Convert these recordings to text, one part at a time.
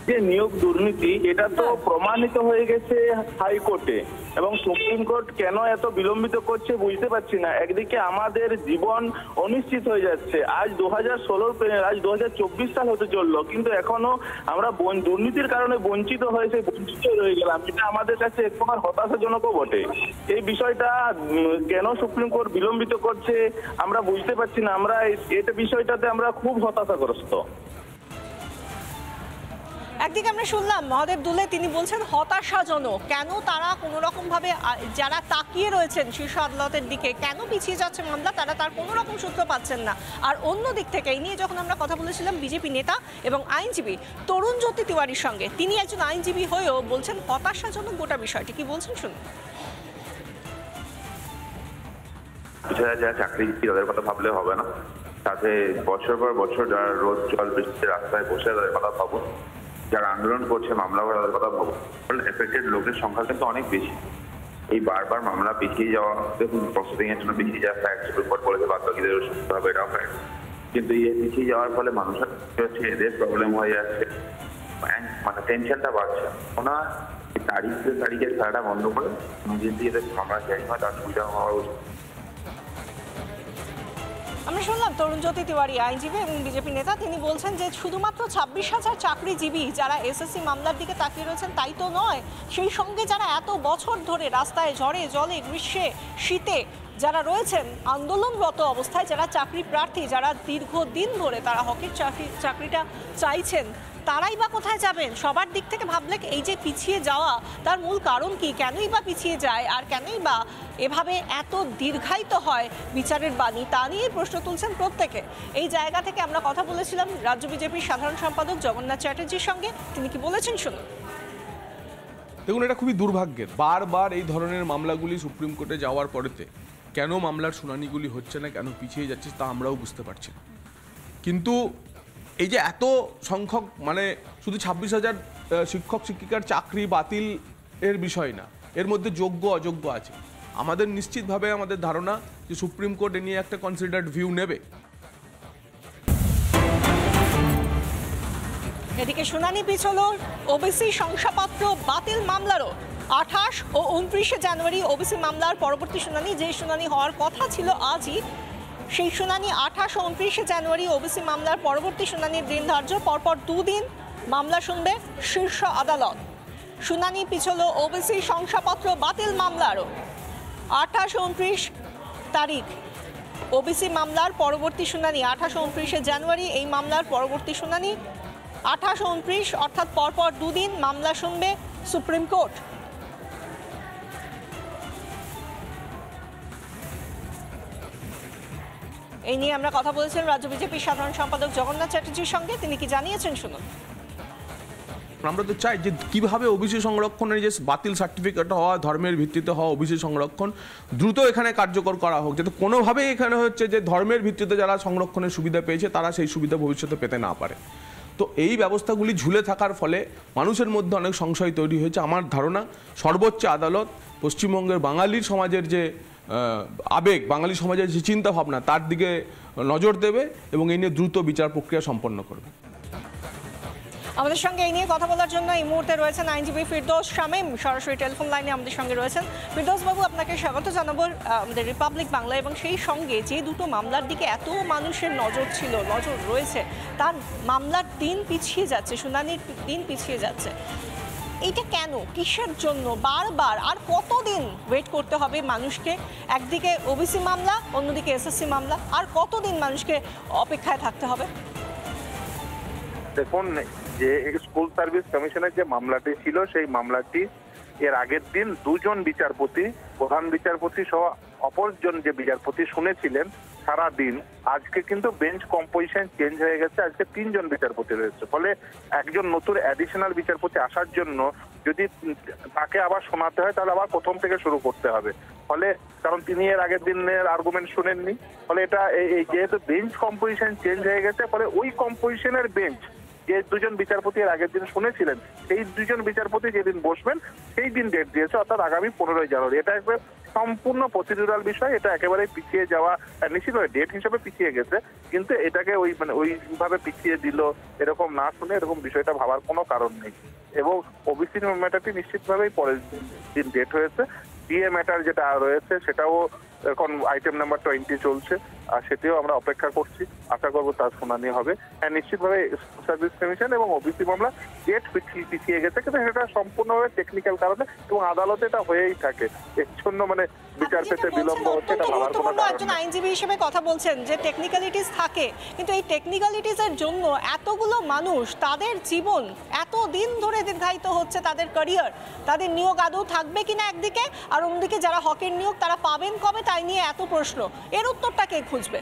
যে নিয়োগ দুর্নীতি এটা তো প্রমাণিত হয়ে গেছে হাইকোর্টে, এবং সুপ্রিম কোর্ট কেন এত বিলম্বিত করছে বুঝতে পারছি না। একদিকে আমাদের জীবন অনিশ্চিত হয়ে যাচ্ছে, আজ 2016 আজ 2024 সাল হতে চললো, কিন্তু এখনো আমরা দুর্নীতির কারণে বঞ্চিত রয়ে গেলাম। এটা আমাদের কাছে এক প্রকার হতাশাজনকও বটে। এই বিষয়টা কেন সুপ্রিম কোর্ট বিলম্বিত করছে আমরা বুঝতে পারছি না। আমরা এটা বিষয়টাতে আমরা খুব হতাশাগ্রস্ত। একদিকে আমরা শুনলাম মহাদেব দুলে, তিনি বলছেন হতাশাজনক, কেন তারা কোনো রকম ভাবে যারা তাকিয়ে রয়েছেন শীর্ষ আদালতের দিকে কেন পিছিয়ে যাচ্ছে মামলা, তারা তার কোনো রকম সূত্র পাচ্ছেন না। আর অন্য দিক থেকে এই নিয়ে যখন আমরা কথা বলেছিলাম বিজেপি নেতা এবং আইনজীবী তরুণজ্যোতি তিওয়ারির সঙ্গে, তিনি একজন আইনজীবী হয়েও বলছেন হতাশাজনক গোটা বিষয়টি। কি বলছেন শুনুন। যারা চাকরিজীবী তাদের কথা ভাবলে হবে না, সাথে বছর পর বছর যারা রোজ জল বৃষ্টিতে রাস্তায় বসে তাদের কথা ভাবুন, যারা আন্দোলন করছে মামলা করে তাদের কথা ভাবুন। এফেক্টেড লোকের সংখ্যা কিন্তু অনেক বেশি। এই বারবার মামলা পিছিয়ে যাওয়া, দেখুন প্রসেসিং এর জন্য পিছিয়ে যাওয়া ফ্যাক্ট, সুপ্রিম কোর্ট বলেছে বাদবাকিদের সুস্থ হবে, এটাও ফ্যাক্ট। কিন্তু এই পিছিয়ে যাওয়ার ফলে মানুষের হচ্ছে এদের প্রবলেম হয়ে যাচ্ছে, মানে টেনশনটা বাড়ছে। ওনার তারিখে খেলাটা বন্ধ করে যদি এদের মামলা চাই হয় তার সুবিধা হওয়া উচিত। আমরা শুনলাম তরুণজ্যোতি তিওয়ারি আইনজীবী এবং বিজেপি নেতা, তিনি বলছেন যে শুধুমাত্র 26,000 চাকরিজীবী যারা এসএসসি মামলার দিকে তাকিয়ে রয়েছেন তাই তো নয়, সেই সঙ্গে যারা এত বছর ধরে রাস্তায় ঝড়ে জলে গ্রীষ্মে শীতে যারা রয়েছেন আন্দোলনরত অবস্থায়, যারা চাকরি প্রার্থী, যারা দীর্ঘদিন ধরে তারা হকের চাকরিটা চাইছেন, তারাই বা কোথায় যাবেন? সবার দিক থেকে ভাবলে এই যে পিছিয়ে যাওয়া, তার মূল কারণ কি, কেনই বা পিছিয়ে যায় আর কেনই বা এভাবে এত দীর্ঘায়িত হয় বিচারের বাণী, তা নিয়ে প্রশ্ন তুলছেন প্রত্যেকে। এই জায়গা থেকে আমরা কথা বলেছিলাম রাজ্য বিজেপির সাধারণ সম্পাদক জগন্নাথ চ্যাটার্জির সঙ্গে, তিনি কি বলেছেন শুনুন। দেখুন, এটা খুবই দুর্ভাগ্যের, বারবার এই ধরনের মামলাগুলি সুপ্রিম কোর্টে যাওয়ার পরেতে কেন মামলার শুনানিগুলি হচ্ছে না, কেন পিছিয়ে যাচ্ছে তা আমরাও বুঝতে পারছি না। কিন্তু এই যে এত সংখ্যক, মানে শুধু 26,000 শিক্ষক শিক্ষিকার চাকরি বাতিল এর বিষয় না, এর মধ্যে যোগ্য অযোগ্য আছে। আমাদের নিশ্চিতভাবে আমাদের ধারণা যে সুপ্রিম কোর্ট এ নিয়ে একটা কনসিডার্ড ভিউ নেবে। এদিকে শুনানি পিছল ওবিসি শংসাপত্র বাতিল মামলারও। 28 ও 29 জানুয়ারি ওবিসি মামলার পরবর্তী শুনানি, যে শুনানি হওয়ার কথা ছিল আজই, সেই শুনানি 28 ও 29 জানুয়ারি ওবিসি মামলার পরবর্তী শুনানির দিন ধার্য। পরপর দুদিন মামলা শুনবে শীর্ষ আদালত। শুনানি পিছল ওবিসি শংসাপত্র বাতিল মামলারও। 28 ও 29 তারিখ ওবিসি মামলার পরবর্তী শুনানি, 28 ও 29 জানুয়ারি এই মামলার পরবর্তী শুনানি। 28 ও 29 অর্থাৎ পরপর দুদিন মামলা শুনবে সুপ্রিম কোর্ট। এই নিয়ে আমরা কথা বলেছেন রাজ্য বিজেপির সাধারণ সম্পাদক জগন্নাথ চ্যাটার্জির সঙ্গে, তিনি কি জানিয়েছেন শুনুন। আমরা তো চাই যে কিভাবে ওবিসি সংরক্ষণের যে বাতিল সার্টিফিকেট হওয়া, ধর্মের ভিত্তিতে হওয়া ওবিসি সংরক্ষণ দ্রুত এখানে কার্যকর করা হোক, যাতে কোনোভাবেই এখানে হচ্ছে যে ধর্মের ভিত্তিতে যারা সংরক্ষণের সুবিধা পেয়েছে তারা সেই সুবিধা ভবিষ্যতে পেতে না পারে। তো এই ব্যবস্থাগুলি ঝুলে থাকার ফলে মানুষের মধ্যে অনেক সংশয় তৈরি হয়েছে। আমার ধারণা সর্বোচ্চ আদালত পশ্চিমবঙ্গের বাঙালির সমাজের যে আবেগ, বাঙালি সমাজের যে চিন্তা ভাবনা, তার দিকে নজর দেবে এবং এই নিয়ে দ্রুত বিচার প্রক্রিয়া সম্পন্ন করবে। আমাদের সঙ্গে এই নিয়ে কথা বলার জন্য এই মুহূর্তে রয়েছেন আইনজীবী ফিরদৌস শামীম, সরাসরি টেলিফোন লাইনে আমাদের সঙ্গে রয়েছেন। ফিরদৌস বাবু, আপনাকে স্বাগত জানাবো আমাদের রিপাবলিক বাংলা। এবং সেই সঙ্গে যে দুটো মামলার দিকে এত মানুষের নজর রয়েছে, তার মামলার দিন পিছিয়ে যাচ্ছে, শুনানির দিন পিছিয়ে যাচ্ছে, এইটা কেন, কিসের জন্য বারবার, আর কতদিন ওয়েট করতে হবে মানুষকে? একদিকে ওবিসি মামলা, অন্যদিকে এসএসসি মামলা, আর কতদিন মানুষকে অপেক্ষায় থাকতে হবে? দেখুন, যে স্কুল সার্ভিস কমিশনের যে মামলাটি ছিল, সেই মামলাটি এর আগের দিন দুজন বিচারপতি, প্রধান বিচারপতি সহ অপরজন যে বিচারপতি শুনেছিলেন সারা দিন। আজকে কিন্তু বেঞ্চ কম্পোজিশন চেঞ্জ হয়ে গেছে, আজকে 3 জন বিচারপতি রয়েছে। ফলে একজন নতুন অ্যাডিশনাল বিচারপতি আসার জন্য যদি তাকে আবার শোনাতে হয় তাহলে আবার প্রথম থেকে শুরু করতে হবে। ফলে কারণ তিনি এর আগের দিনের আর্গুমেন্ট শুনেননি, ফলে এটা এই যেহেতু বেঞ্চ কম্পোজিশন চেঞ্জ হয়ে গেছে, ফলে ওই কম্পোজিশনের বেঞ্চ যে দুজন বিচারপতি এর আগের দিন শুনেছিলেন সেই দুজন বিচারপতি যেদিন বসবেন সেই দিন ডেট দিয়েছে, অর্থাৎ আগামী 15 জানুয়ারি। এটা একবার সম্পূর্ণ প্রসিডিউরাল বিষয়, এটা একেবারে পিছিয়ে যাওয়া নিশ্চিত ডেট হিসেবে পিছিয়ে গেছে, কিন্তু এটাকে ওইভাবে পিছিয়ে দিল এরকম না শুনে এরকম বিষয়টা ভাবার কোনো কারণ নেই। এবং ওবিসি ম্যাটারটি নিশ্চিতভাবেই পরের দিন ডেট হয়েছে। ডিএ ম্যাটার যেটা রয়েছে সেটাও এখন আইটেম নাম্বার 20 চলছে, আর সেটিও আমরা অপেক্ষা করছি, আশা করবো তার শুনানি হবে। হ্যাঁ, নিশ্চিতভাবে সার্ভিস কমিশন এবং ওবিসি মামলা ডেট পিছিয়ে গেছে, কিন্তু সেটা সম্পূর্ণভাবে টেকনিক্যাল কারণে এবং আদালতে এটা হয়েই থাকে। এর জন্য বিচার পেতে বিলম্ব হচ্ছে, এটা ভাবার কোনো কারণ একজন আইনজীবী হিসেবে কথা বলছেন যে টেকনিক্যালিটিস থাকে, কিন্তু এই টেকনিক্যালিটিস এর জন্য এতগুলো মানুষ তাদের জীবন এত দিন ধরে দীর্ঘায়িত হচ্ছে, তাদের ক্যারিয়ার, তাদের নিয়োগ আদৌ থাকবে কিনা একদিকে, আর অন্যদিকে যারা হকের নিয়োগ তারা পাবেন কবে, তাই নিয়ে এত প্রশ্ন। এর উত্তরটা কে খুঁজবে?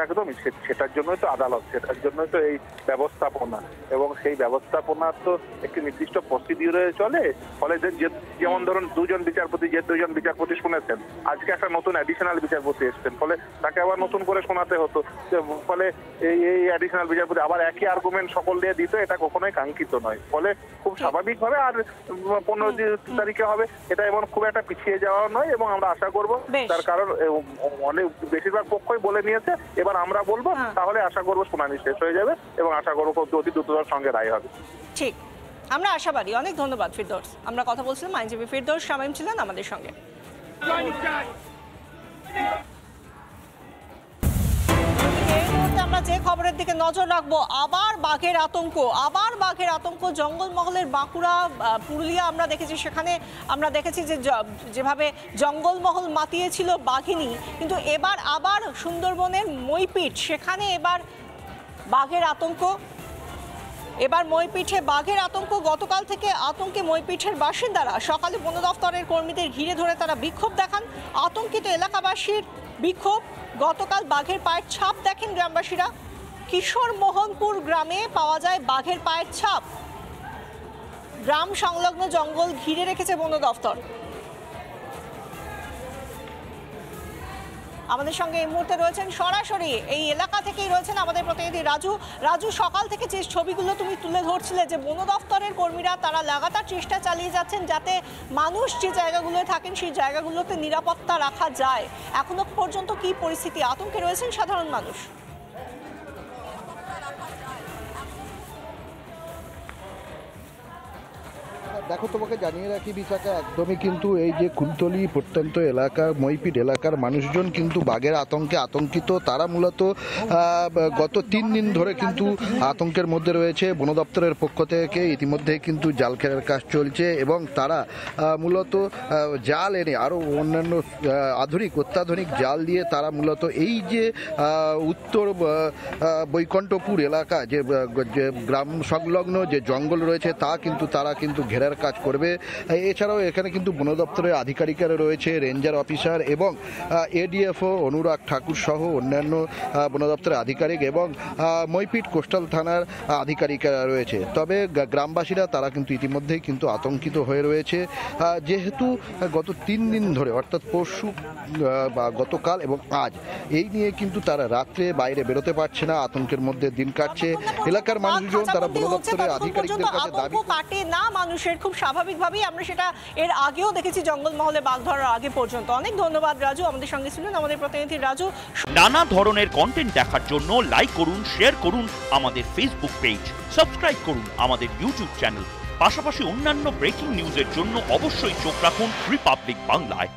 একদমই, সেটার জন্যই তো আদালত, সেটার জন্যই তো এই ব্যবস্থাপনা, এবং সেই ব্যবস্থাপনার তো একটি নির্দিষ্ট প্রসিডিউরে চলে। ফলে যেমন ধরুন দুজন বিচারপতি শুনেছেন, আজকে একটা নতুন অ্যাডিশনাল বিচারপতি এসছেন, ফলে তাকে আবার নতুন করে শোনাতে হতো, ফলে এই অ্যাডিশনাল বিচারপতি আবার একই আর্গুমেন্ট সকল দিয়ে দিত, এটা কখনোই কাঙ্ক্ষিত নয়। ফলে খুব স্বাভাবিকভাবে আর 15 তারিখে হবে, এটা এমন খুব একটা পিছিয়ে যাওয়া নয়, এবং আমরা আশা করব, তার কারণ অনেক বেশিরভাগ পক্ষই বলে নিয়েছে, এবার আমরা বলবো, তাহলে আশা করবো শুনানি শেষ হয়ে যাবে এবং আশা করবো অতি দ্রুততার সঙ্গে রায় হবে। ঠিক, আমরা আশাবাদী। অনেক ধন্যবাদ ফিরদৌস। আমরা কথা বলছিলাম, আইনজীবী ফিরদৌস শামীম ছিলেন আমাদের সঙ্গে। আমরা যে খবরের দিকে নজর রাখবো, আবার বাঘের আতঙ্ক জঙ্গলমহলের বাঁকুড়া, পুরুলিয়া আমরা দেখেছি, সেখানে আমরা দেখেছি যে যেভাবে জঙ্গলমহল মাতিয়েছিল বাঘিনী, কিন্তু এবার আবার সুন্দরবনের মইপিঠ, সেখানে এবার বাঘের আতঙ্ক। এবার মইপিঠে বাঘের আতঙ্ক। গতকাল থেকে আতঙ্কে মইপিঠের বাসিন্দারা। সকালে বন দফতরের কর্মীদের ঘিরে ধরে তারা বিক্ষোভ দেখান। আতঙ্কিত এলাকাবাসীর বিক্ষোভ। গতকাল বাঘের পায়ের ছাপ দেখেন গ্রামবাসীরা। কিশোর মোহনপুর গ্রামে পাওয়া যায় বাঘের পায়ের ছাপ। গ্রাম সংলগ্ন জঙ্গল ঘিরে রেখেছে বন দফতর। আমাদের সঙ্গে এই মুহূর্তে রয়েছেন সরাসরি এই এলাকা থেকেই রয়েছেন আমাদের প্রতিনিধি রাজু। সকাল থেকে যে ছবিগুলো তুমি তুলে ধরছিলে, যে বন দফতরের কর্মীরা তারা লাগাতার চেষ্টা চালিয়ে যাচ্ছেন যাতে মানুষ যে জায়গাগুলোয় থাকেন সেই জায়গাগুলোতে নিরাপত্তা রাখা যায়। এখনো পর্যন্ত কি পরিস্থিতি? আতঙ্কে রয়েছেন সাধারণ মানুষ? দেখো, তোমাকে জানিয়ে রাখি বিশাখা, একদমই কিন্তু এই যে কুলতলি প্রত্যন্ত এলাকার মইপিঠ এলাকার মানুষজন কিন্তু বাঘের আতঙ্কে আতঙ্কিত। তারা মূলত গত 3 দিন ধরে কিন্তু আতঙ্কের মধ্যে রয়েছে। বন দপ্তরের পক্ষ থেকে ইতিমধ্যে কিন্তু জাল ঘেরার কাজ চলছে এবং তারা মূলত জাল এনে আরও অন্যান্য অত্যাধুনিক জাল দিয়ে তারা মূলত এই যে উত্তর বৈকুণ্ঠপুর এলাকা যে গ্রাম সংলগ্ন যে জঙ্গল রয়েছে তা কিন্তু তারা কিন্তু ঘেরার কাজ করবে। এছাড়াও এখানে কিন্তু বন দপ্তরের আধিকারিকরা রয়েছে, রেঞ্জার অফিসার এবং এডিএফও অনুরাগ ঠাকুর সহ অন্যান্য বন দপ্তরের আধিকারিক এবং মইপিঠ কোস্টাল থানার আধিকারিকরা রয়েছে। তবে গ্রামবাসীরা তারা কিন্তু ইতিমধ্যেই কিন্তু আতঙ্কিত হয়ে রয়েছে, যেহেতু গত 3 দিন ধরে অর্থাৎ পরশু বা গতকাল এবং আজ এই নিয়ে কিন্তু তারা রাত্রে বাইরে বেরোতে পারছে না, আতঙ্কের মধ্যে দিন কাটছে। এলাকার মানুষজন তারা বন দপ্তরের আধিকারিকদের কাছে দাবি কাটে না মানুষের, খুব স্বাভাবিকভাবেই আমরা সেটা এর আগেও দেখেছি জঙ্গলমহলে বাঘ ধরার আগে পর্যন্ত। অনেক ধন্যবাদ রাজু, আমাদের সঙ্গে ছিলেন আমাদের প্রতিনিধি রাজু। নানা ধরনের কন্টেন্ট দেখার জন্য লাইক করুন, শেয়ার করুন আমাদের ফেসবুক পেজ, সাবস্ক্রাইব করুন আমাদের ইউটিউব চ্যানেল। পাশাপাশি অন্যান্য ব্রেকিং নিউজের জন্য অবশ্যই চোখ রাখুন রিপাবলিক বাংলায়।